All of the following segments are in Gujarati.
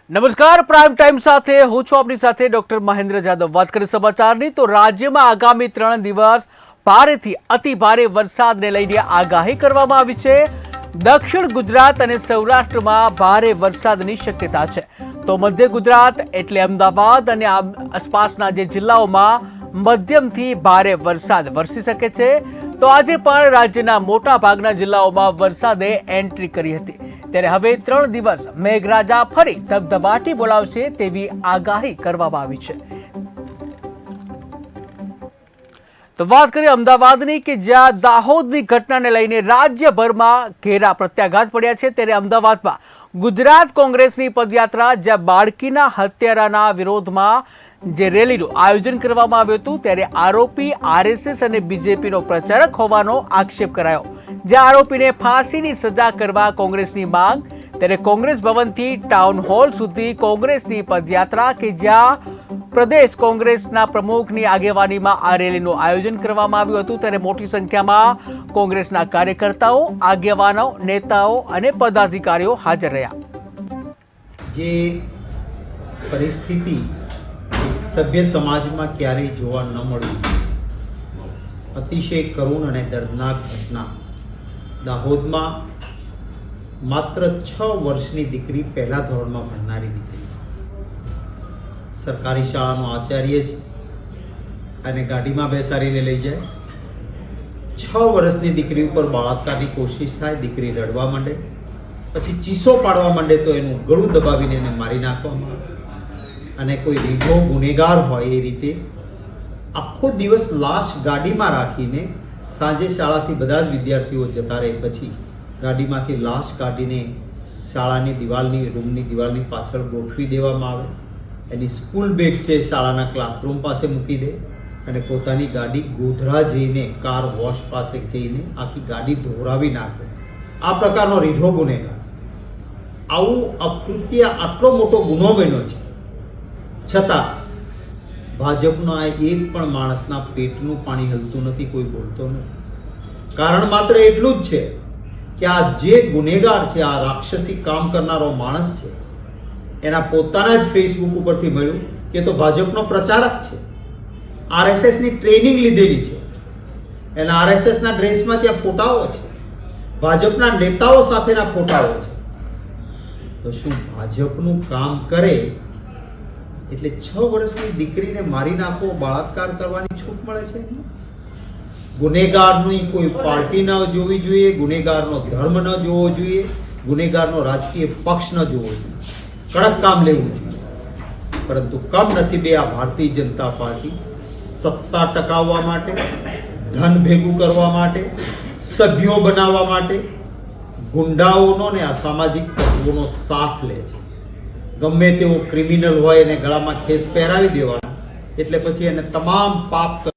નમસ્કાર, પ્રાઇમ ટાઈમ સાથે હું છું આપની સાથે ડોક્ટર મહેન્દ્ર જાદવ। વાત કરીએ સમાચારની તો રાજ્યમાં આગામી 3 દિવસ ભારેથી અતિ ભારે વરસાદને લઈને આગાહી કરવામાં આવી છે। દક્ષિણ ગુજરાત અને સૌરાષ્ટ્રમાં ભારે વરસાદની શક્યતા છે, તો મધ્ય ગુજરાત એટલે અમદાવાદ અને આસપાસના જે જિલ્લાઓમાં મધ્યમથી ભારે વરસાદ વરસી શકે છે। તો આજે પણ રાજ્યના મોટા ભાગના જિલ્લાઓમાં વરસાદે એન્ટ્રી કરી હતી, ત્યારે હવે 3 દિવસ મેઘરાજા ફરી ધબધબાટી બોલાવશે તેવી આગાહી કરવામાં આવી છે। તો વાત કરીએ અમદાવાદની કે જ્યાં દાહોદની ઘટનાને લઈને રાજ્યભરમાં ઘેરા પ્રત્યાઘાત પડ્યા છે, ત્યારે અમદાવાદમાં ગુજરાત કોંગ્રેસની પદયાત્રા જ્યાં બાળકીના હત્યારાના વિરોધમાં જે રેલીનું આયોજન કરવામાં આવ્યું હતું, ત્યારે આરોપી આરએસએસ અને બીજેપીનો પ્રચારક હોવાનો આક્ષેપ કરાયો, જ્યાં આરોપીને ફાંસીની સજા કરવા કોંગ્રેસની માંગ। ત્યારે કોંગ્રેસ ભવનથી ટાઉન હોલ સુધી કોંગ્રેસની પદયાત્રા કે જ્યાં પ્રદેશ કોંગ્રેસના પ્રમુખની આગેવાનીમાં આ રેલીનું આયોજન કરવામાં આવ્યું હતું, ત્યારે મોટી સંખ્યામાં કોંગ્રેસના કાર્યકર્તાઓ, આગેવાનો, નેતાઓ અને પદાધિકારીઓ હાજર રહ્યા। જે પરિસ્થિતિ સભ્ય સમાજમાં ક્યારેય જોવા ન મળી, અતિશય કરુણ અને દર્દનાક ઘટના। દાહોદમાં માત્ર 6 વર્ષની દીકરી પહેલા ધોરણમાં ભણનારી દીકરી, સરકારી શાળાનો આચાર્ય જ અને ગાડીમાં બેસાડીને લઈ જાય। 6 વર્ષની દીકરી ઉપર બળાત્કારની કોશિશ થાય, દીકરી રડવા માંડે, પછી ચીસો પાડવા માંડે તો એનું ગળું દબાવીને એને મારી નાખવામાં આવે, અને કોઈ રીઢો ગુનેગાર હોય એ રીતે આખો દિવસ લાશ ગાડીમાં રાખીને સાંજે શાળાથી બધા જ વિદ્યાર્થીઓ જતા રહે પછી ગાડીમાંથી લાશ કાઢીને શાળાની દિવાલની રૂમની દિવાલની પાછળ ગોઠવી દેવામાં આવે। એની સ્કૂલ બેગ છે શાળાના ક્લાસરૂમ પાસે મૂકી દે અને પોતાની ગાડી ગોધરા જઈને કાર વોશ પાસે જઈને આખી ગાડી ધોરાવી નાખે। આ પ્રકારનો રીઢો ગુનેગાર, આવું અકૃત્ય આટલો મોટો ગુનો બન્યો છે, છતાં ભાજપના એક પણ માણસના પેટનું પાણી હલતું નથી, કોઈ બોલતો નથી। કારણ માત્ર એટલું જ છે કે આ જે ગુનેગાર છે, આ રાક્ષસી કામ કરનારો માણસ છે, એના પોતાના જ ફેસબુક ઉપરથી મળ્યું કે તો ભાજપનો પ્રચારક છે, આરએસએસની ટ્રેનિંગ લીધેલી છે, એના આરએસએસના ડ્રેસમાં ત્યાં ફોટાઓ છે, ભાજપના નેતાઓ સાથેના ફોટાઓ છે। તો શું ભાજપનું કામ કરે એટલે 6 વર્ષની દીકરીને મારી નાખો, બળાત્કાર કરવાની છૂટ મળે છે? ગુનેગારની કોઈ પાર્ટી ન જોવી જોઈએ, ગુનેગારનો ધર્મ ન જોવો જોઈએ, ગુનેગારનો રાજકીય પક્ષ ન જોવો જોઈએ, કડક કામ લેવું જોઈએ। પરંતુ કમનસીબે આ ભારતીય જનતા પાર્ટી સત્તા ટકાવવા માટે, ધન ભેગું કરવા માટે, સભ્યો બનાવવા માટે ગુંડાઓનો ને અસામાજિક તત્વોનો સાથ લે છે। ગમે તેવો ક્રિમિનલ હોય એને ગળામાં ખેસ પહેરાવી દેવાનો, એટલે પછી એને તમામ પાપ।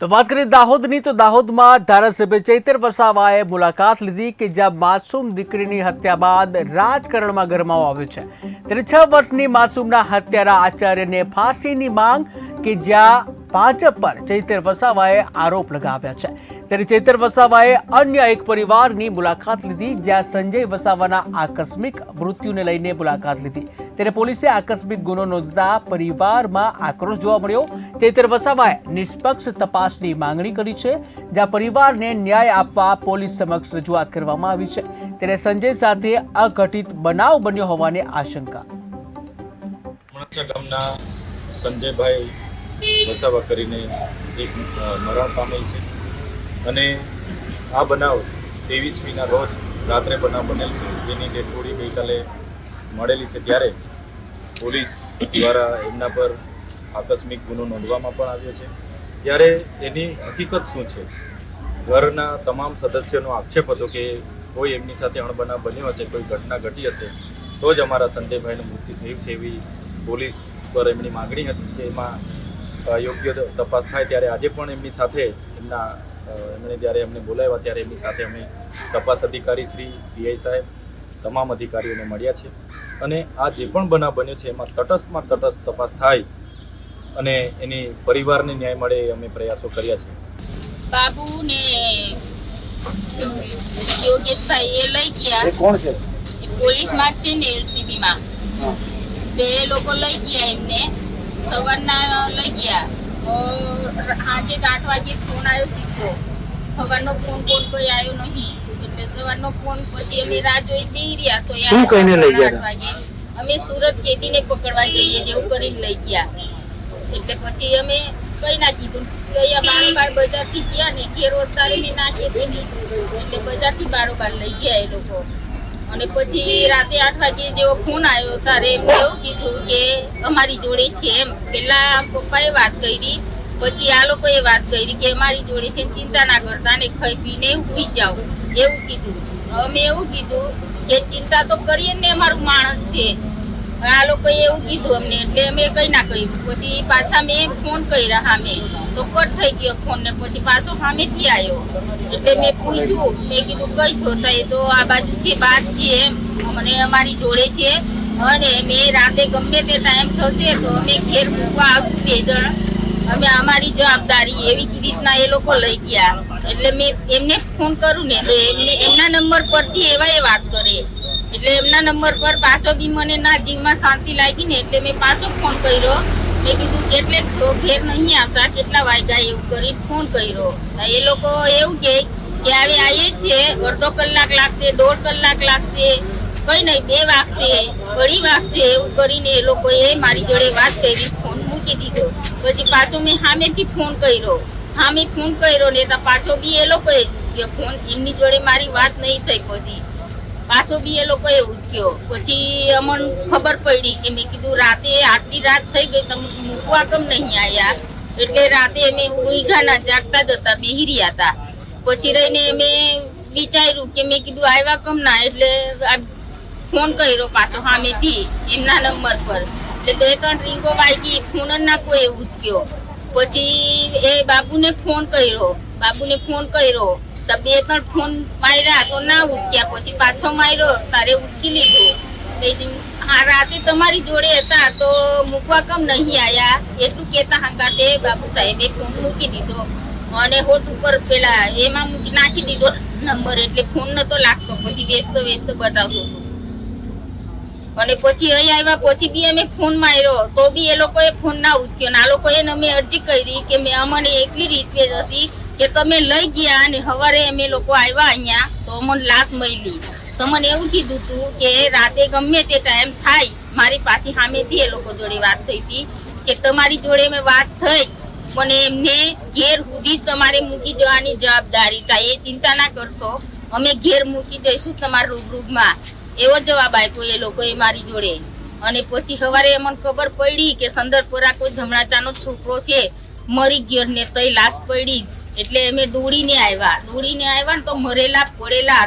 તો વાત કરીએ દાહોદની, તો દાહોદમાં ધારાસભ્ય ચૈતર વસાવાએ મુલાકાત લીધી કે જ્યાં માસૂમ દીકરીની હત્યા બાદ રાજકારણમાં ગરમાવો આવ્યો છે, ત્યારે 6 વર્ષની માસૂમના હત્યારા આચાર્યને ફાંસીની માંગ કે જ્યાં ભાજપ પર ચૈતર વસાવાએ આરોપ લગાવ્યા છે। ત્યારે ચૈતર વસાવાએ અન્ય એક પરિવારની મુલાકાત લીધી, જ્યાં સંજય વસાવાના આકસ્મિક મૃત્યુને લઈને મુલાકાત લીધી, ત્યારે પોલીસે આકસ્મિક ગુનો નોંધતા પરિવારમાં આક્રોશ જોવા મળ્યો। ચૈતર વસાવાએ નિષ્પક્ષ તપાસની માંગણી કરી છે, જ્યાં પરિવારને ન્યાય આપવા પોલીસ સમક્ષ રજૂઆત કરવામાં આવી છે। ત્યારે સંજય સાથે અઘટિત બનાવ બન્યો હોવાની આશંકા। ગામના સંજયભાઈ વસાવા કરીને એક મરણ પામેલ છે, અને આ બનાવ 23મીના રોજ રાત્રે બનાવ બનેલ છે, જેની ડેડ બોડી ગઈકાલે મળેલી છે। ત્યારે પોલીસ દ્વારા એમના પર આકસ્મિક ગુનો નોંધવામાં પણ આવ્યો છે। ત્યારે એની હકીકત શું છે, ઘરના તમામ સદસ્યોનો આક્ષેપ હતો કે કોઈ એમની સાથે અણબનાવ બન્યો હશે, કોઈ ઘટના ઘટી હશે તો જ અમારા સંજયભાઈનું મૃત્યુ થયું છે, એવી પોલીસ પર એમની માગણી હતી કે એમાં યોગ્ય તપાસ થાય। ત્યારે આજે પણ એમની સાથે એમણે જ્યારે અમને બોલાવ્યા ત્યારે એમની સાથે અમે તપાસ અધિકારી શ્રી પીઆઈ સાહેબ તમામ અધિકારીઓને મળ્યા છે, અને આ જે પણ બનાવ બન્યો છે એમાં તટસ્થમાં તટસ્થ તપાસ થાય અને એની પરિવારને ન્યાય મળે એ અમે પ્રયાસો કર્યા છે। બાબુ ને યોગેશભાઈ એ લઈ ગયા, કોણ છે? પોલીસમાં છે ને એલસીબીમાં, તે એ લોકો લઈ ગયા એમને, સવારના લઈ ગયા. તો સાંજે 8 વાગે ફોન આવ્યો સીધો. સવારનો ફોન કોઈ આવ્યો નહીં, એટલે સવારનો ફોન પછી અમે રાહ જોઈ જઈ રહ્યા. તો શું કહીને લઈ ગયા? 8 વાગે અમે સુરત કેદીને પકડવા જઈએ જેવું કરીને લઈ ગયા. એટલે પછી અમે કઈ ના કીધું કે અહીંયા બારોબાર બજારથી ગયા ને ઘેર તારે મેં ના કીધી નહીં, એટલે બજારથી બારોબાર લઈ ગયા એ લોકો. અને પછી રાતે 8 વાગે જેવો ફોન આવ્યો ત્યારે એમને એવું કીધું કે અમારી જોડે છે એમ. પેલા પપ્પાએ વાત કરી, પછી આ લોકોએ વાત કરી કે અમારી જોડે છે, ચિંતા ના કરતા ને ખાઈ પીને સુઈ જાઓ એવું કીધું. અમે એવું કીધું કે ચિંતા તો કરીએ ને, અમારું માણસ છે. આ લોકોએ એવું કીધું અમને, એટલે અમે કઈ ના કર્યું. પછી પાછા મેં ફોન કર્યા સામે, તો કટ થઈ ગયો ફોન ને. પછી પાછો સામેથી આવ્યો, એટલે મેં પૂછ્યું, મેં કીધું કઈ છો? તો આ બાજુ છે, બહાર છે એમ, મને અમારી જોડે છે. અને મેં રાતે ગમે તે ટાઈમ થશે તો અમે ઘેર મૂકવા આવશું 2 જણ, અમે અમારી જવાબદારી એવી રીતના એ લોકો લઈ ગયા. એટલે મેં એમને ફોન કરું ને તો એમના નંબર પરથી એવા એ વાત કરે, એટલે એમના નંબર પર પાછો બી મને ના જીવમાં શાંતિ લાગી ને, એટલે મેં પાછો ફોન કર્યો. મેં કીધું કેટલે છો, ઘેર નહીં આવતા, કેટલા વાગ્યા એવું કરી ફોન કર્યો. એ લોકો એવું કે હવે આવીએ છે, અડધો કલાક લાગશે, 1.5 કલાક લાગશે, કઈ નહીં 2 વાગશે, 2:30 વાગશે એવું કરીને એ લોકોએ મારી જોડે વાત કરી, ફોન મૂકી દીધો. પછી પાછો મેં સામેથી ફોન કર્યો, સામે ફોન કર્યો ને તો પાછો બી એ લોકોએ ફોન, એમની જોડે મારી વાત નહીં થઈ. પછી પાછો બી એ લોકોએ ઉઠ્યો. પછી અમને ખબર પડી કે મેં કીધું રાતે આટલી રાત થઈ ગઈ, તમે મૂકવા કેમ નહીં આવ્યા? એટલે રાતે અમે ઊંઘા ના જાગતા જ હતા, બેહી રહ્યા હતા. પછી રહીને મેં વિચાર્યું કે મેં કીધું આવ્યા કેમ ના, એટલે ફોન કર્યો પાછો સામેથી એમના નંબર પર. એટલે 2-3 રીંગો વાગી, ફોન જ ના કોઈ ઉચક્યો. પછી એ બાબુને ફોન કર્યો તો 2-3 ફોન માર્યા તો ના ઉચક્યા. પછી પાછો માર્યો તારે ઉચકી લીધું. હા રાતે તમારી જોડે હતા તો મૂકવા કેમ નહીં આવ્યા એટલું કહેતા હંગાતે બાબુ સાહેબે ફોન મૂકી દીધો. અને હોટ ઉપર પેલા એમાં મૂકી નાખી દીધો નંબર, એટલે ફોન નતો લાગતો. પછી વ્યસ્ત બતાવતો હતો. અને પછી અહીં આવ્યા પછી બી અમે ફોન માર્યો તો બી એ લોકોએ ફોન ના ઉચક્યો. આ લોકોએ અમે અરજી કરી કે મેં અમને એટલી રીતે હતી કે તમે લઈ ગયા અને સવારે અમે લોકો આવ્યા અહીંયા તો અમને લાશ મળી. તો મને એવું કીધું હતું કે રાતે ગમે તે ટાઈમ થાય, મારી પાછી સામેથી એ લોકો જોડે વાત થઈ હતી કે તમારી જોડે મેં વાત થઈ, મને એમને ઘેર સુધી તમારે મૂકી જવાની જવાબદારી થાય, એ ચિંતા ના કરશો, અમે ઘેર મૂકી જઈશું તમારા રૂબરૂમાં. એવો જવાબ આપ્યો એ લોકોએ મારી જોડે. અને પછી સવારે અમને ખબર પડી કે સંદરપુરા કોઈ ધમણાચાનો છોકરો છે મરી ગયો ને તઈ લાશ પડી. એટલે અમે દોડીને આવ્યા ને તો મરેલા પડેલા.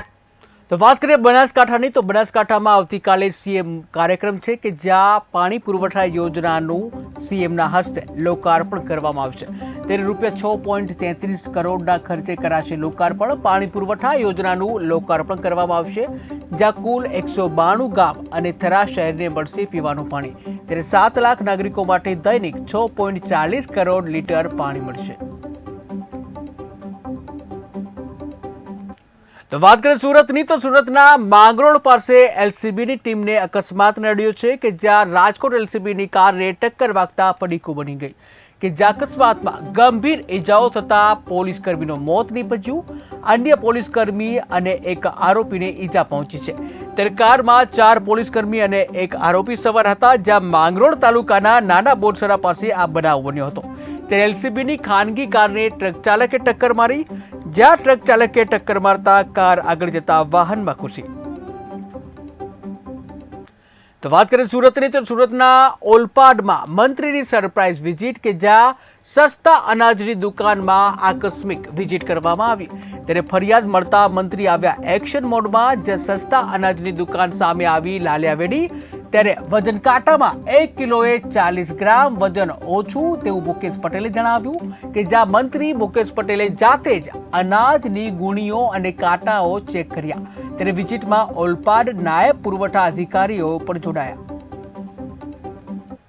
તો વાત કરીએ બનાસકાંઠાની, તો બનાસકાંઠામાં આવતીકાલે સીએમ કાર્યક્રમ છે કે જ્યાં પાણી પુરવઠા યોજનાનું સીએમના હસ્તે લોકાર્પણ કરવામાં આવશે. ત્યારે ₹6.33 કરોડના ખર્ચે કરાશે લોકાર્પણ. પાણી પુરવઠા યોજનાનું લોકાર્પણ કરવામાં આવશે, જ્યાં કુલ 192 ગામ અને થરા શહેરને મળશે પીવાનું પાણી. ત્યારે 7 લાખ નાગરિકો માટે દૈનિક 6.40 કરોડ લીટર પાણી મળશે. તો વાત કરીએ સુરતની, તો સુરતના માંગરોળ પાસે એલસીબીની ટીમને અકસ્માત નડ્યો છે કે જ્યાં રાજકોટ એલસીબીની કારને ટક્કર વાગતા પડીકું બની ગઈ, કે જ્યાં અકસ્માતમાં ગંભીર ઇજાઓ થતા પોલીસકર્મીનું મોત નીપજ્યું. અન્ય પોલીસકર્મી અને એક આરોપીને ઈજા પહોંચી છે. ત્યારે કારમાં 4 પોલીસકર્મી અને એક આરોપી સવાર હતા, જ્યાં માંગરોળ તાલુકાના નાના બોરસરા પાસે આ બનાવ બન્યો હતો. ત્યારે એલસીબીની ખાનગી કારને ટ્રક ચાલકે ટક્કર મારી, જ્યાં ટ્રક ચાલકે ટક્કર મારતા કાર આગળ જતા વાહનમાં ઘૂસી. તો વાત કરીએ સુરતની, તો સુરતના ઓલપાડમાં મંત્રીની સરપ્રાઇઝ વિઝિટ કે જ્યાં સસ્તા અનાજની દુકાનમાં આકસ્મિક વિઝિટ કરવામાં આવી. ત્યારે ફરિયાદ મળતા મંત્રી આવ્યા એક્શન મોડમાં, જ્યાં સસ્તા અનાજની દુકાન સામે આવી લાલિયાવેડી. ત્યારે વજન કાંટામાં 1 કિલોએ 40 ગ્રામ વજન ઓછું તેવું મુકેશ પટેલે જણાવ્યું, કે જ્યાં મંત્રી મુકેશ પટેલે જાતે જ અનાજની ગુણીઓ અને કાંટાઓ ચેક કર્યા. ત્યારે વિઝિટમાં ઓલપાડ નાયબ પુરવઠા અધિકારીઓ પણ જોડાયા.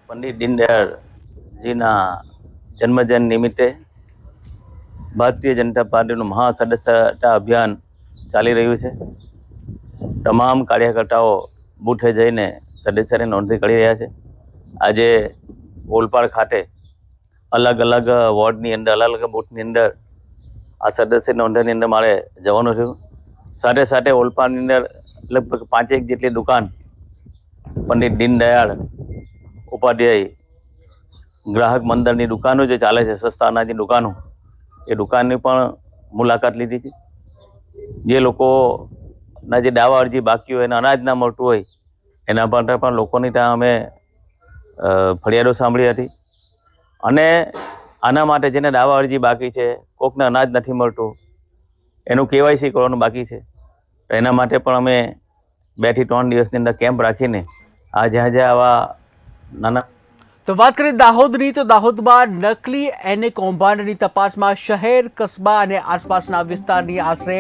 પંડિત દીનદયાળજીના જન્મજયંતિ નિમિત્તે ભારતીય જનતા પાર્ટીનું મહાસદસ્યતા અભિયાન ચાલી રહ્યું છે. તમામ કાર્યકર્તાઓ બૂથે જઈને સદસ્યની નોંધણી કરી રહ્યા છે. આજે ઓલપાડ ખાતે અલગ અલગ વોર્ડની અંદર અલગ અલગ બૂથની અંદર આ સદસ્ય નોંધણીની અંદર મારે જવાનું થયું. સાથે સાથે ઓલપાડની અંદર લગભગ 5 જેટલી દુકાન પંડિત દીનદયાળ ઉપાધ્યાય ગ્રાહક મંડળની દુકાનો જે ચાલે છે, સસ્તા અનાજની દુકાનો, એ દુકાનની પણ મુલાકાત લીધી છે. જે લોકોના જે દાવા અરજી બાકી હોય અને અનાજ ના મળતું હોય એના માટે પણ લોકોની ત્યાં અમે ફરિયાદો સાંભળી હતી. અને આના માટે જેને દાવા અરજી બાકી છે, કોકને અનાજ નથી મળતું, એનું KYC કરવાનું બાકી છે, તો એના માટે પણ અમે 2 થી 3 દિવસની અંદર કેમ્પ રાખીને આ જ્યાં જ્યાં આવા નાના તો વાત કરીએ દાહોદની, તો દાહોદમાં નકલી એને કૌભાંડની તપાસમાં શહેર, કસ્બા અને આસપાસના વિસ્તારની આશરે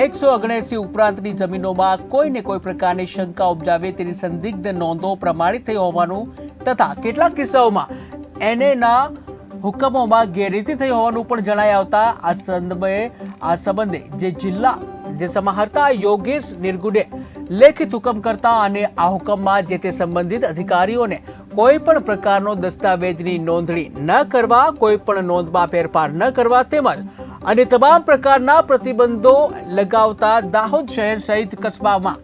179 ઉપરાંતની જમીનોમાં કોઈને કોઈ પ્રકારની શંકા ઉપજાવે તેની સંદિગ્ધ નોંધો પ્રમાણિત થઈ હોવાનું તથા કેટલાક કિસ્સાઓમાં એનેના હુકમોમાં ગેરરીતિ થઈ હોવાનું પણ જણાઈ આવતા આ સંબંધે જે સમાહર્તા યોગેશ નિર્ગુડે લેખિત હુકમ કરતા અને આ હુકમમાં જે તે સંબંધિત અધિકારીઓને કોઈ પણ પ્રકારનો દસ્તાવેજની નોંધણી ન કરવા, કોઈ પણ નોંધમાં ફેરફાર ન કરવા તેમજ અને તમામ પ્રકારના પ્રતિબંધો લગાવતા દાહોદ શહેર સહિત કસ્બામાં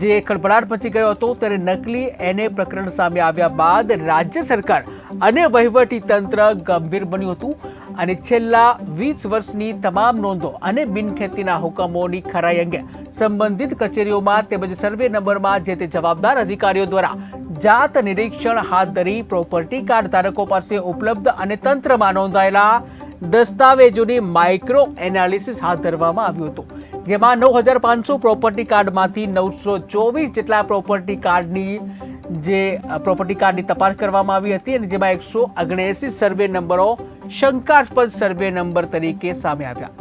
જે ખળભળાટ મચી ગયો હતો. ત્યારે નકલી એને પ્રકરણ સામે આવ્યા બાદ રાજ્ય સરકાર અને વહીવટી તંત્ર ગંભીર બન્યું હતું અને છેલ્લા 20 વર્ષની તમામ નોંધો અને બિનખેતીના હુકમોની ખરાઈ અંગે સંબંધિત કચેરીઓમાં તેમજ સર્વે નંબરમાં જે તે જવાબદાર અધિકારીઓ દ્વારા જાત નિરીક્ષણ હાથ ધરી પ્રોપર્ટી કાર્ડ ધારકો પાસે ઉપલબ્ધ અને તંત્રમાં નોંધાયેલા દસ્તાવેજોની માઇક્રો એનાલિસિસ હાથ ધરવામાં આવ્યું હતું. જેમાં 9500 પ્રોપર્ટી કાર્ડમાંથી 924 જેટલા પ્રોપર્ટી કાર્ડની તપાસ કરવામાં આવી હતી અને જેમાં 179 સર્વે નંબરો શંકાસ્પદ સર્વે નંબર તરીકે સામે આવ્યા.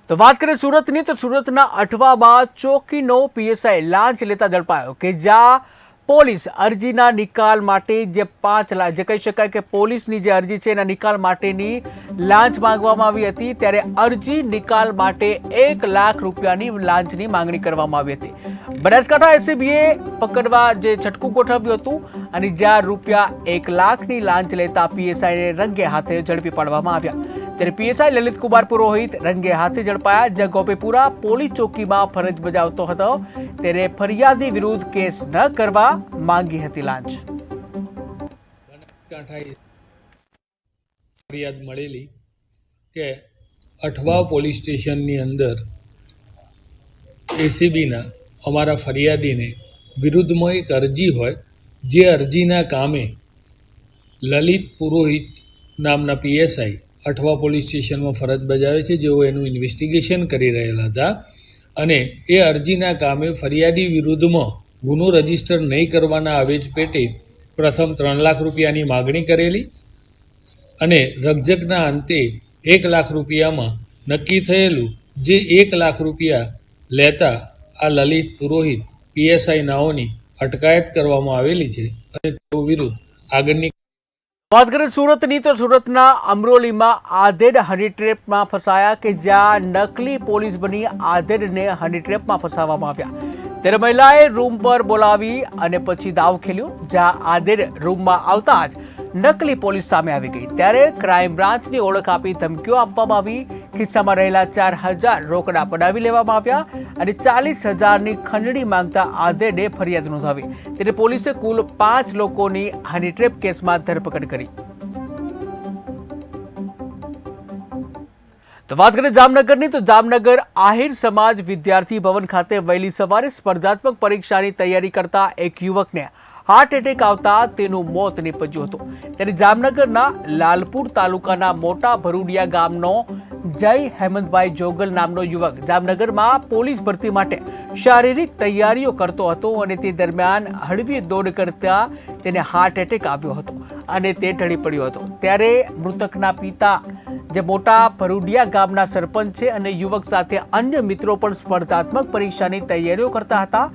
તો વાત કરીએ સુરતની, તો સુરતના અઠવામાં ચોકીનો PSI લાંચ લેતા ઝડપાયો કે જ્યાં પોલીસ અરજીના નિકાલ માટે જે 5 લાખ, જે કહી શકાય કે પોલીસની જે અરજી છે એના નિકાલ માટેની લાંચ માંગવામાં આવી હતી, ત્યારે અરજી નિકાલ માટે 1 લાખ રૂપિયાની લાંચની માંગણી કરવામાં આવી હતી. બનાસકાંઠા SCBએ પકડવા જે છટકું ગોઠવ્યું હતું અને જ્યાં રૂપિયા 1 લાખની લાંચ લેતા PSIને રંગે હાથે ઝડપી પાડવામાં આવ્યા. ત્યારે PSI લલિત કુમાર પુરોહિત રંગે હાથે ઝડપાયા, જ્યાં ગોપીપુરા પોલીસ ચોકીમાં ફરજ બજાવતો હતો. ત્યારે ફરિયાદી વિરુદ્ધ કેસ ન કરવા માંગી હતી લાંચ. બનાસકાંઠા ફરિયાદ મળેલી કે અઠવા પોલીસ સ્ટેશનની અંદર ACBના અમારા ફરિયાદીને વિરુદ્ધમાં એક અરજી હોય, જે અરજીના કામે લલિત પુરોહિત નામના PSI અઠવા પોલીસ સ્ટેશનમાં ફરજ બજાવે છે, જેઓ એનું ઇન્વેસ્ટિગેશન કરી રહેલા હતા અને એ અરજીના કામે ફરિયાદી વિરુદ્ધમાં ગુનો રજીસ્ટર નહીં કરવાના આવેજ પેટે પ્રથમ 3 લાખ રૂપિયાની માગણી કરેલી અને રકઝકના અંતે 1 લાખ રૂપિયામાં નક્કી થયેલું, જે 1 લાખ રૂપિયા લેતા આ લલિત પુરોહિત PSI નાઓની અટકાયત કરવામાં આવેલી છે અને તેઓ વિરુદ્ધ આગળની વાત કરીએ સુરતની, તો સુરતના અમરોલીમાં આધેડ હની ટ્રેપમાં ફસાયા કે જ્યાં નકલી પોલીસ બની આધેડને હની ટ્રેપમાં ફસાવવામાં આવ્યા. ત્યારે મહિલાએ રૂમ પર બોલાવી અને પછી દાવ ખેલ્યો, જ્યાં આધેડ રૂમમાં આવતા જ નકલી પોલીસ સામે આવી ગઈ. ત્યારે ક્રાઇમ બ્રાન્ચની ઓળખ આપી ધમકીઓ આપવામાં આવી. ખિસ્સામાં રહેલા 4000 રોકડા પડાવી લેવામાં આવ્યા અને 40,000ની ખંડણી માંગતા આધેડે ફરિયાદ નોંધાવી. ત્યારે પોલીસે કુલ 5 લોકોની હની ટ્રેપ કેસમાં ધરપકડ કરી. તો વાત કરીએ જામનગરની, તો જામનગર આહિર સમાજ વિદ્યાર્થી ભવન ખાતે વહેલી સવારે સ્પર્ધાત્મક પરીક્ષાની તૈયારી કરતા એક યુવકને હાર્ટ એટેક આવતા તેનું મોત નીપજ્યું હતું. ત્યારે જામનગરના લાલપુર તાલુકાના મોટા ભરૂડિયા ગામનો જય હેમંતભાઈ જોગલ નામનો યુવક જામનગરમાં પોલીસ ભરતી માટે શારીરિક તૈયારીઓ કરતો હતો અને તે દરમિયાન હળવી દોડ કરતા તેને હાર્ટ એટેક આવ્યો હતો અને તે ઢળી પડ્યો હતો. ત્યારે મૃતકના પિતા જે મોટા ભરૂડિયા ગામના સરપંચ છે અને યુવક સાથે અન્ય મિત્રો પણ સ્પર્ધાત્મક પરીક્ષાની તૈયારીઓ કરતા હતા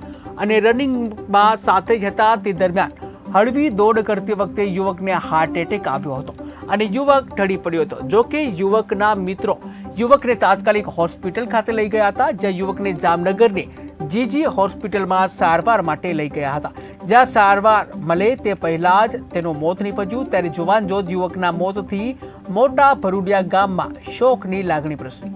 અને રનિંગમાં સાથે જ હતા. તે દરમિયાન હળવી દોડ કરતી વખતે યુવકને હાર્ટ એટેક આવ્યો હતો અને યુવક ઢળી પડ્યો હતો. જોકે યુવકના મિત્રો યુવકને તાત્કાલિક હોસ્પિટલ ખાતે લઈ ગયા હતા, જ્યાં યુવકને જામનગરની જીજી હોસ્પિટલમાં સારવાર માટે લઈ ગયા હતા, જ્યાં સારવાર મળે તે પહેલા જ તેનું મોત નીપજ્યું. ત્યારે જુવાનજોત યુવકના મોતથી મોટા ભરૂડિયા ગામમાં શોકની લાગણી પ્રસરી.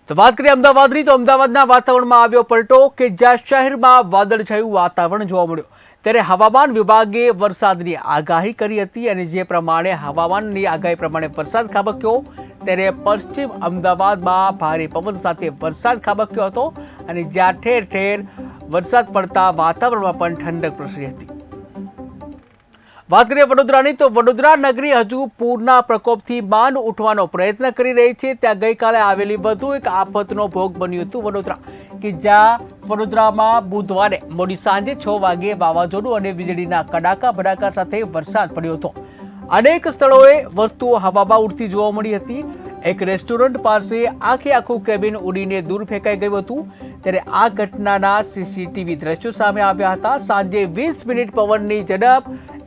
તો વાત કરીએ અમદાવાદની, તો અમદાવાદના વાતાવરણમાં આવ્યો પલટો કે જ્યાં શહેરમાં વાદળછાયું વાતાવરણ જોવા મળ્યું. ત્યારે હવામાન વિભાગે વરસાદની આગાહી કરી હતી અને જે પ્રમાણે હવામાનની આગાહી પ્રમાણે વરસાદ ખાબક્યો. ત્યારે પશ્ચિમ અમદાવાદમાં ભારે પવન સાથે વરસાદ ખાબક્યો હતો અને જ્યાં ઠેર ઠેર વરસાદ પડતા વાતાવરણમાં પણ ઠંડક પ્રસરી હતી. વાત કરીએ વડોદરાની, તો વડોદરા નગરી હજુ પૂરના પ્રકોપથી માંડ ઉઠવાનો પ્રયત્ન કરી રહી છે. ત્યાં ગઈકાલે આવેલી વધુ એક આફતનો ભોગ બન્યું હતું વડોદરા, કે જ્યાં વડોદરામાં બુધવારે મોડી સાંજે 6 વાગે વાવાઝોડું અને વીજળીના કડાકા ભડાકા સાથે વરસાદ પડ્યો હતો. અનેક સ્થળોએ વસ્તુઓ હવામાં ઉડતી જોવા મળી હતી. એક રેસ્ટોરન્ટ પાસે આખું કેબિન ઉડીને દૂર ફેંકાઈ ગયું હતું. ત્યારે આ ઘટનાના સીસીટીવી દ્રશ્યો સામે આવ્યા હતા. સાંજે 20 મિનિટ પવનની ઝડપ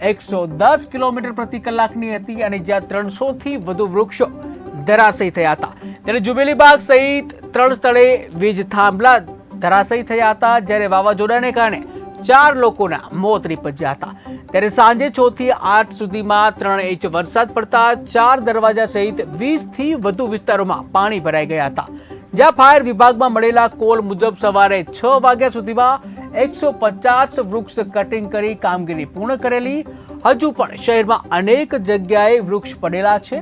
110 કિલોમીટર પ્રતિ કલાકની હતી અને જ્યાં 300થી વધુ વૃક્ષો ધરાશયી થયા હતા. ત્યારે જુબેલીબાગ સહિત 3 સ્થળે વીજ થાંભલા ધરાશયી થયા હતા, જ્યારે વાવાઝોડાને કારણે 4 લોકોના મોત નીપજ્યા હતા. ત્યારે સાંજે 6 થી 8 સુધીમાં 3 ઇંચ વરસાદ પડતા 4 દરવાજા સહિત 20થી વધુ વિસ્તારોમાં પાણી ભરાઈ ગયા હતા. જ્યાં ફાયર વિભાગમાં મળેલા કોલ મુજબ સવારે 6 વાગ્યા સુધીમાં 150 વૃક્ષ કટિંગ કરી કામગીરી પૂર્ણ કરેલી. હજુ પણ શહેરમાં અનેક જગ્યાએ વૃક્ષ પડેલા છે.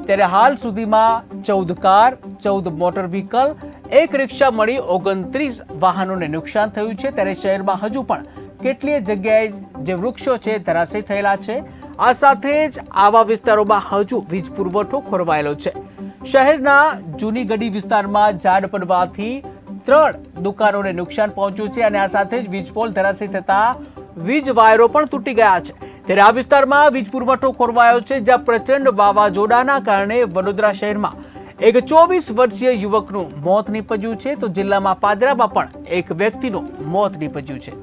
ત્યારે હાલ સુધીમાં 14 કાર, 14 મોટર વ્હીકલ, 1 રિક્ષા મળી 29 વાહનોને નુકસાન થયું છે. ત્યારે શહેરમાં હજુ પણ કેટલીય જગ્યાએ જે વૃક્ષો છે ધરાશયી થયેલા છે. આ સાથે જ આવા વિસ્તારોમાં હજુ વીજ પુરવઠો ખોરવાયેલો છે. શહેરના જૂની ગડી વિસ્તારમાં ઝાડ પડવાથી 3 દુકાનોને નુકસાન પહોંચ્યું છે અને આ સાથે જ વીજ પોલ ધરાશયી થતા વીજ વાયરો પણ તૂટી ગયા છે. ત્યારે આ વિસ્તારમાં વીજ પુરવઠો ખોરવાયો છે, જ્યાં પ્રચંડ વાવાઝોડાના કારણે વડોદરા શહેરમાં એક 24 વર્ષીય યુવકનું મોત નીપજ્યું છે. તો જિલ્લામાં પાદરામાં પણ એક વ્યક્તિનું મોત નીપજ્યું છે.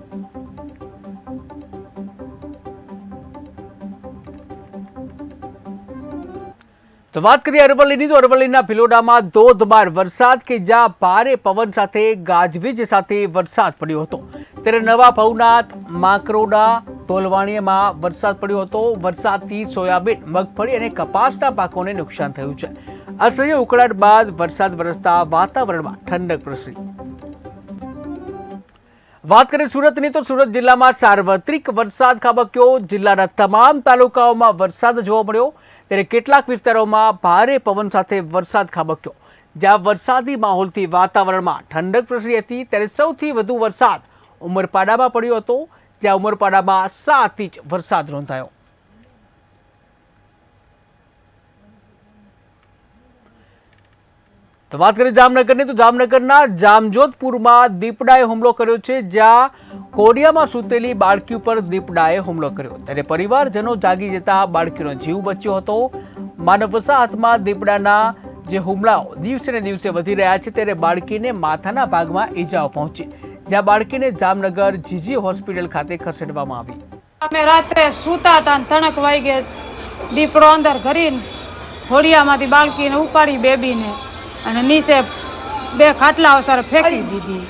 તો વાત કરીએ અરવલ્લીની, તો અરવલ્લીના ભિલોડામાં ધોધમાર વરસાદ, કે જ્યાં ભારે પવન સાથે ગાજવીજ સાથે વરસાદ પડ્યો હતો. ત્યારે નવા ભવનાથ, માકરોડા, તોલવાણીયામાં વરસાદ પડ્યો હતો. વરસાદથી સોયાબીન, મગફળી અને કપાસના પાકોને નુકસાન થયું છે. અસહ્ય ઉકળાટ બાદ વરસાદ વરસતા વાતાવરણમાં ઠંડક પ્રસરી. વાત કરીએ સુરતની, તો સુરત જિલ્લામાં સાર્વત્રિક વરસાદ ખાબક્યો. જિલ્લાના તમામ તાલુકાઓમાં વરસાદ જોવા મળ્યો. ત્યારે કેટલાક વિસ્તારોમાં ભારે પવન સાથે વરસાદ ખાબક્યો, જ્યાં વરસાદી માહોલથી વાતાવરણમાં ઠંડક પ્રસરી હતી. ત્યારે સૌથી વધુ વરસાદ ઉમરપાડામાં પડ્યો હતો, જ્યાં ઉમરપાડામાં 7 ઇંચ વરસાદ નોંધાયો. તો વાત કરીએ જામનગરની, તો જામનગરના જામજોધપુરમાં દીપડાએ હુમલો કર્યો છે, જ્યાં કોડિયામાં સૂતેલી બાળકી ઉપર દીપડાએ હુમલો કર્યો. ત્યારે પરિવારજનો જાગી જતા બાળકીનો જીવ બચ્યો હતો. માનવ વસાહતમાં દીપડાના જે હુમલાઓ દિવસે ને દિવસે વધી રહ્યા છે. ત્યારે બાળકીને માથાના ભાગમાં ઈજાઓ પહોંચી, જ્યાં બાળકીને જામનગર જીજી હોસ્પિટલ ખાતે ખસેડવામાં આવી. અમે રાત્રે સૂતા હતા અને તણક વાગે દીપડો અંદર ઘરીને હોડિયામાંથી બાળકીને ઉપાડી બેબીને અને નીચે 2 ખાટલા અવસર ફેંકી દીધી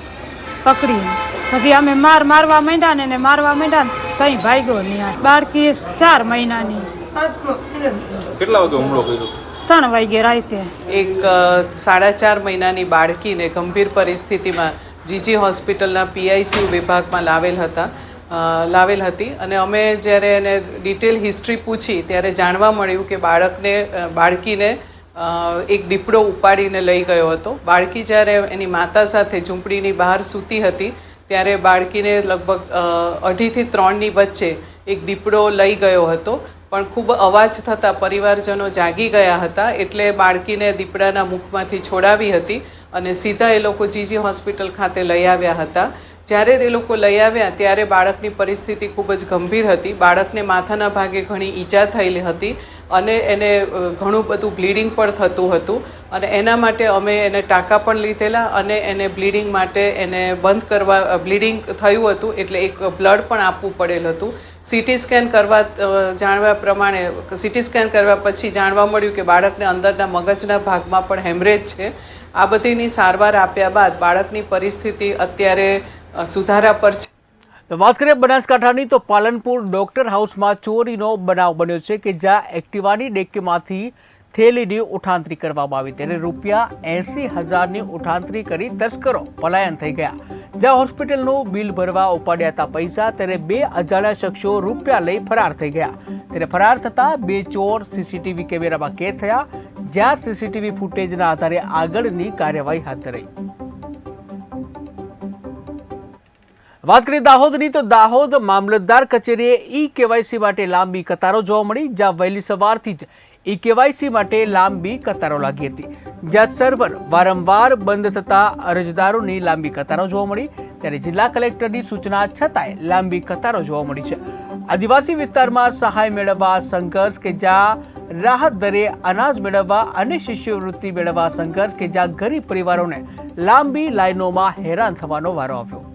પકડીને. પછી અમે મારવા માંડ્યા ને મારવા માંડ્યા તઈ ભાગ્યો નહીં. બાળકી 4 મહિનાની. કેટલા વાગે હુમલો કર્યો? 3 વાગે રાતે. એક 4.5 મહિનાની બાળકીને ગંભીર પરિસ્થિતિમાં જીજી હોસ્પિટલના પીઆઈસીયુ વિભાગમાં લાવેલ હતી અને અમે જ્યારે એને ડિટેલ હિસ્ટ્રી પૂછી ત્યારે જાણવા મળ્યું કે બાળકીને એક દીપડો ઉપાડીને લઈ ગયો હતો. બાળકી જ્યારે એની માતા સાથે ઝૂંપડીની બહાર સૂતી હતી ત્યારે બાળકીને લગભગ 2.5 થી 3ની વચ્ચે એક દીપડો લઈ ગયો હતો. પણ ખૂબ અવાજ થતાં પરિવારજનો જાગી ગયા હતા, એટલે બાળકીને દીપડાના મુખમાંથી છોડાવી હતી અને સીધા એ લોકો જીજી હોસ્પિટલ ખાતે લઈ આવ્યા હતા. જ્યારે એ લોકો લઈ આવ્યા ત્યારે બાળકની પરિસ્થિતિ ખૂબ જ ગંભીર હતી. બાળકને માથાના ભાગે ઘણી ઈજા થયેલી હતી. અને એને ઘણું બધું બ્લીડિંગ પણ થતું હતું અને એના માટે અમે એને ટાંકા પણ લીધેલા અને એને બ્લીડિંગ માટે એને બંધ કરવા બ્લીડિંગ થયું હતું એટલે એક બ્લડ પણ આપવું પડેલ હતું. સીટી સ્કેન કરવા જાણવા પ્રમાણે સીટી સ્કેન કરવા પછી જાણવા મળ્યું કે બાળકને અંદરના મગજના ભાગમાં પણ હેમરેજ છે. આ બધીની સારવાર આપ્યા બાદ બાળકની પરિસ્થિતિ અત્યારે સુધારા પર છે. તો વાત કરીએ બનાસકાંઠાની, તો પાલનપુર ડોક્ટર હાઉસમાં ચોરીનો બનાવ બન્યો છે કે જ્યાં એક્ટિવાની ડેકીમાંથી થેલીની ઉઠાંતરી કરવામાં આવી ત્યારે ₹80,000ની ઉઠાંતરી કરી તસ્કરો પલાયન થઈ ગયા. જ્યાં હોસ્પિટલનું બિલ ભરવા ઉપાડ્યા હતા પૈસા, ત્યારે 2 અજાણ્યા શખ્સો રૂપિયા લઈ ફરાર થઈ ગયા. ત્યારે ફરાર થતા 2 ચોર સીસીટીવી કેમેરામાં કેદ થયા, જ્યાં સીસીટીવી ફૂટેજના આધારે આગળની કાર્યવાહી હાથ ધરાઈ. વાત કરીએ દાહોદની, તો દાહોદ મામલતદાર કચેરીએ ઈ-કેવાયસી માટે લાંબી કતારો જોવા મળી, જ્યાં વહેલી સવારથી જ ઈ-કેવાયસી માટે લાંબી કતારો લાગી હતી. જ્યાં સર્વર વારંવાર બંધ થતા અરજદારોની લાંબી કતારો જોવા મળી, ત્યારે જિલ્લા કલેક્ટરની સૂચના છતાંય લાંબી કતારો જોવા મળી છે. આદિવાસી વિસ્તારમાં સહાય મેળવવા સંઘર્ષ કે જ્યાં રાહત દરે અનાજ મેળવવા અને શિષ્યવૃત્તિ મેળવવા સંઘર્ષ કે જ્યાં ગરીબ પરિવારોને લાંબી લાઈનોમાં હેરાન થવાનો વારો આવ્યો.